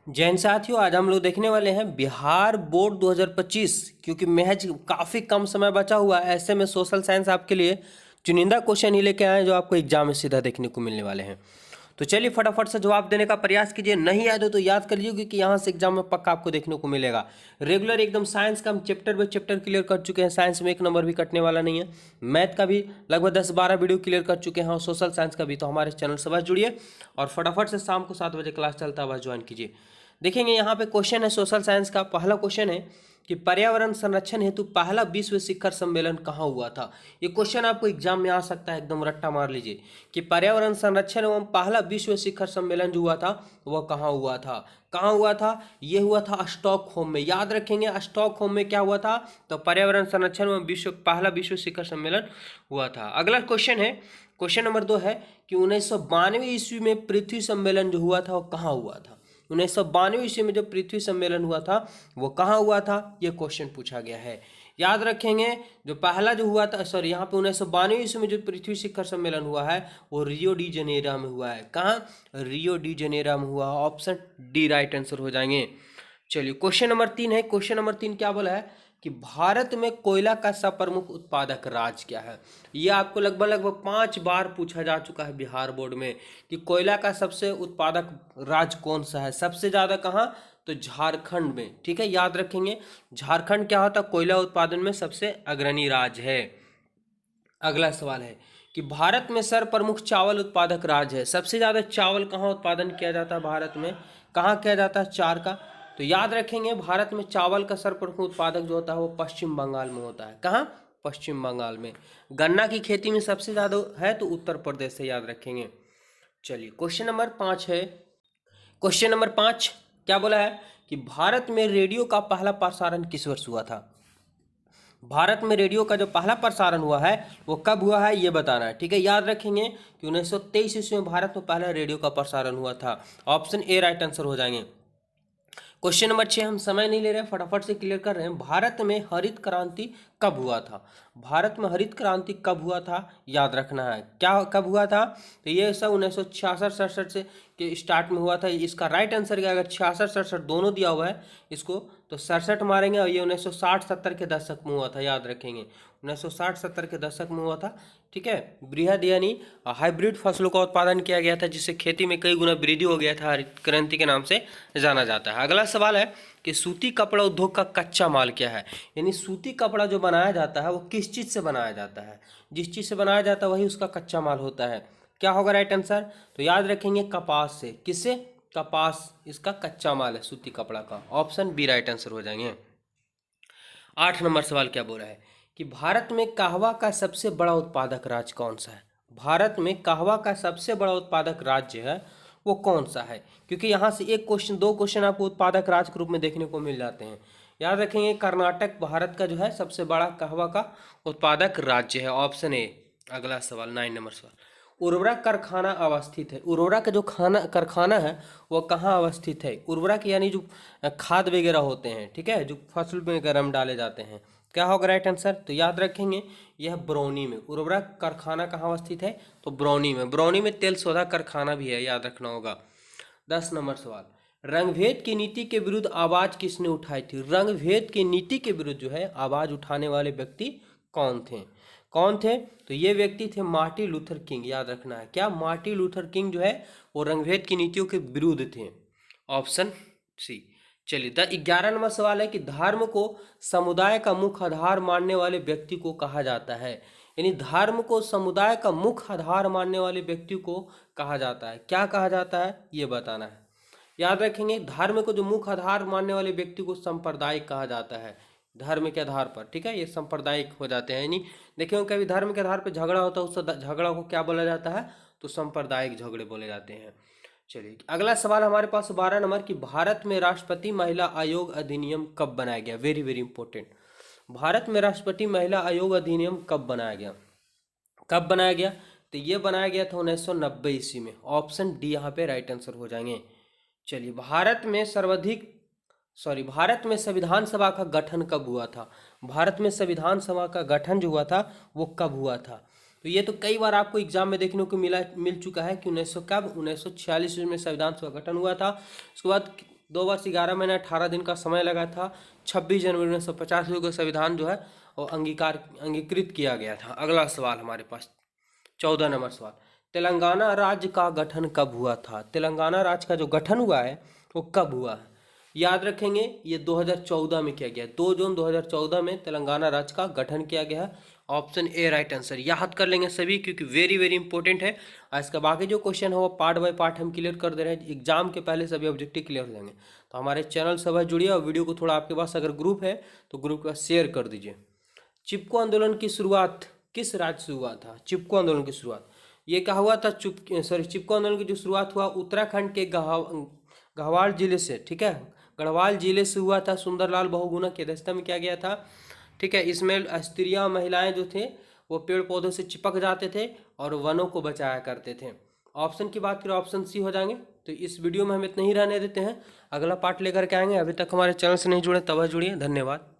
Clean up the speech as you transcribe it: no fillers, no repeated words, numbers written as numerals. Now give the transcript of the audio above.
जय हिंद साथियों, आज हम लोग देखने वाले हैं बिहार बोर्ड 2025। क्योंकि महज काफ़ी कम समय बचा हुआ है, ऐसे में सोशल साइंस आपके लिए चुनिंदा क्वेश्चन ही लेके आए हैं जो आपको एग्जाम में सीधा देखने को मिलने वाले हैं। तो चलिए फटाफट से जवाब देने का प्रयास कीजिए। नहीं याद हो तो याद कर लीजिए, क्योंकि यहाँ से एग्जाम में पक्का आपको देखने को मिलेगा। रेगुलर एकदम साइंस का हम चैप्टर बाय चैप्टर क्लियर कर चुके हैं। साइंस में एक नंबर भी कटने वाला नहीं है। मैथ का भी लगभग 10-12 वीडियो क्लियर कर चुके हैं और सोशल साइंस का भी। तो हमारे चैनल से बस जुड़िए और फटाफट से शाम को 7 बजे क्लास चलता है, बस ज्वाइन कीजिए। देखेंगे यहाँ पे क्वेश्चन है सोशल साइंस का। पहला क्वेश्चन है कि पर्यावरण संरक्षण हेतु पहला विश्व शिखर सम्मेलन कहाँ हुआ था। ये क्वेश्चन आपको एग्जाम में आ सकता है, एकदम रट्टा मार लीजिए कि पर्यावरण संरक्षण एवं पहला विश्व शिखर सम्मेलन जो हुआ था वह कहाँ हुआ था। कहाँ हुआ था? ये हुआ था स्टॉकहोम में। याद रखेंगे, स्टॉकहोम में क्या हुआ था? तो पर्यावरण संरक्षण एवं पहला विश्व शिखर सम्मेलन हुआ था। अगला क्वेश्चन है, क्वेश्चन नंबर 2 है कि 1992 ईस्वी में पृथ्वी सम्मेलन जो हुआ था वो कहाँ हुआ था। 1992 ईस्वी में जो पृथ्वी सम्मेलन हुआ था वो कहाँ हुआ था, ये क्वेश्चन पूछा गया है। याद रखेंगे, जो पहला जो हुआ था, सॉरी, यहाँ पे 1992 ईस्वी में जो पृथ्वी शिखर सम्मेलन हुआ है वो रियो डी जनेरा में हुआ है। कहाँ? रियो डी जनेरा में हुआ। ऑप्शन डी राइट आंसर हो जाएंगे। चलिए क्वेश्चन नंबर 3 है। क्वेश्चन नंबर 3 क्या बोला है कि भारत में कोयला का प्रमुख उत्पादक राज्य क्या है। ये आपको लगभग 5 बार पूछा जा चुका है बिहार बोर्ड में कि कोयला का सबसे उत्पादक राज्य कौन सा है। सबसे ज़्यादा कहाँ? तो झारखंड में। ठीक है, याद रखेंगे, झारखंड क्या होता है, कोयला उत्पादन में सबसे अग्रणी राज्य है। अगला सवाल है कि भारत में प्रमुख चावल उत्पादक राज्य है। सबसे ज़्यादा चावल कहाँ उत्पादन किया जाता है भारत में? कहाँ किया जाता है? 4 का। तो याद रखेंगे, भारत में चावल का प्रमुख उत्पादक जो होता है वो पश्चिम बंगाल में होता है। कहाँ? पश्चिम बंगाल में। गन्ना की खेती में सबसे ज़्यादा है तो उत्तर प्रदेश से, याद रखेंगे। चलिए क्वेश्चन नंबर 5 है। क्वेश्चन नंबर 5 क्या बोला है कि भारत में रेडियो का पहला प्रसारण किस वर्ष हुआ था। भारत में रेडियो का जो पहला प्रसारण हुआ है वो कब हुआ है, ये बताना है। ठीक है, याद रखेंगे कि 1923 ईस्वी में भारत में पहला रेडियो का प्रसारण हुआ था। ऑप्शन ए राइट आंसर हो जाएंगे। क्वेश्चन नंबर 6, हम समय नहीं ले रहे हैं, फटाफट से क्लियर कर रहे हैं। भारत में हरित क्रांति कब हुआ था? भारत में हरित क्रांति कब हुआ था, याद रखना है। क्या कब हुआ था? तो ये सब 1966-67 से के स्टार्ट में हुआ था। इसका राइट आंसर क्या? अगर 66-67 दोनों दिया हुआ है इसको तो 67 मारेंगे और ये 1960-70 के दशक में हुआ था, याद रखेंगे। 1960-70 के दशक में हुआ था। ठीक है, बृहद यानी हाइब्रिड फसलों का उत्पादन किया गया था, जिससे खेती में कई गुना वृद्धि हो गया था। हरित क्रांति के नाम से जाना जाता है। अगला सवाल है कि सूती कपड़ा उद्योग का कच्चा माल क्या है। यानी सूती कपड़ा जो बनाया जाता है वो किस चीज़ से बनाया जाता है? जिस चीज़ से बनाया जाता है वही उसका कच्चा माल होता है। क्या होगा राइट आंसर? तो याद रखेंगे, कपास से। किससे? कपास इसका कच्चा माल है सूती कपड़ा का। ऑप्शन बी राइट आंसर हो जाएंगे। 8 नंबर सवाल क्या बोल रहा है कि भारत में कहवा का सबसे बड़ा उत्पादक राज्य कौन सा है। भारत में कहवा का सबसे बड़ा उत्पादक राज्य है वो कौन सा है? क्योंकि यहाँ से एक क्वेश्चन, 2 क्वेश्चन आपको उत्पादक राज्य के रूप में देखने को मिल जाते हैं। याद रखेंगे, कर्नाटक भारत का जो है सबसे बड़ा कहवा का उत्पादक राज्य है। Option A. अगला सवाल 9 नंबर सवाल, उर्वरक कारखाना अवस्थित है। उर्वरक का जो कारखाना है वो कहाँ अवस्थित है? उर्वरक यानी जो खाद वगैरह होते हैं, ठीक है, जो फसल वगैरह में डाले जाते हैं। क्या होगा राइट आंसर? तो याद रखेंगे, यह बरौनी में। उर्वरक कारखाना कहाँ अवस्थित है? तो बरौनी में। बरौनी में तेल शोधक कारखाना भी है, याद रखना होगा। 10 नंबर सवाल, रंगभेद की नीति के विरुद्ध आवाज किसने उठाई थी? रंगभेद की नीति के विरुद्ध जो है आवाज उठाने वाले व्यक्ति कौन थे? कौन थे? तो ये व्यक्ति थे मार्टिन लूथर किंग। याद रखना है, क्या? मार्टिन लूथर किंग जो है वो रंगभेद की नीतियों के विरुद्ध थे। Option C. चलिए 11 नंबर सवाल है कि धर्म को समुदाय का मुख्य आधार मानने वाले व्यक्ति को कहा जाता है। यानी धर्म को समुदाय का मुख्य आधार मानने वाले व्यक्ति को कहा जाता है। क्या कहा जाता है, ये बताना है। याद रखेंगे, धर्म को जो मुख्य आधार मानने वाले व्यक्ति को सांप्रदायिक कहा जाता है। धर्म के आधार पर, ठीक है, ये सांप्रदायिक हो जाते हैं। यानी देखिए, कभी धर्म के आधार पर झगड़ा होता है, उस झगड़ा को क्या बोला जाता है? तो सांप्रदायिक झगड़े बोले जाते हैं। चलिए अगला सवाल हमारे पास 12 नंबर की, भारत में राष्ट्रपति महिला आयोग अधिनियम कब बनाया गया? Very very important. भारत में राष्ट्रपति महिला आयोग अधिनियम कब बनाया गया? कब बनाया गया? तो ये बनाया गया था 1990 ईस्वी में। ऑप्शन डी यहाँ पे राइट आंसर हो जाएंगे। चलिए भारत में संविधान सभा का गठन कब हुआ था? भारत में संविधान सभा का गठन जो हुआ था वो कब हुआ था? तो ये तो कई बार आपको एग्जाम में देखने को मिल चुका है कि 1946 में संविधान सभा गठन हुआ था। उसके बाद 2 वर्ष 11 महीने 18 दिन का समय लगा था। 26 जनवरी 1985 को संविधान जो है वो अंगीकृत किया गया था। अगला सवाल हमारे पास 14 नंबर सवाल, तेलंगाना राज्य का गठन कब हुआ था? तेलंगाना राज्य का जो गठन हुआ है वो कब हुआ है? याद रखेंगे ये 2014 में किया गया। 2 जून 2014 में तेलंगाना राज्य का गठन किया गया है। Option A right answer. याद कर लेंगे सभी, क्योंकि वेरी वेरी इंपॉर्टेंट है। और इसका बाकी जो क्वेश्चन है वो पार्ट बाय पार्ट हम क्लियर कर दे रहे हैं। एग्जाम के पहले सभी ऑब्जेक्टिव क्लियर हो जाएंगे। तो हमारे चैनल से वह जुड़िए और वीडियो को थोड़ा, आपके पास अगर ग्रुप है तो ग्रुप का शेयर कर दीजिए। चिपको आंदोलन की शुरुआत किस राज्य से हुआ था? चिपको आंदोलन की शुरुआत ये क्या हुआ था? चिपको आंदोलन की जो शुरुआत हुआ उत्तराखंड के गढ़वाल जिले से, ठीक है, गढ़वाल जिले से हुआ था। सुंदरलाल बहुगुणा की अध्यक्षता में किया गया था, ठीक है। इसमें स्त्रियां महिलाएं जो थे वो पेड़ पौधों से चिपक जाते थे और वनों को बचाया करते थे। ऑप्शन की बात करें ऑप्शन सी हो जाएंगे। तो इस वीडियो में हम इतना ही रहने देते हैं, अगला पार्ट लेकर के आएंगे। अभी तक हमारे चैनल से नहीं जुड़े तब जुड़िए। धन्यवाद।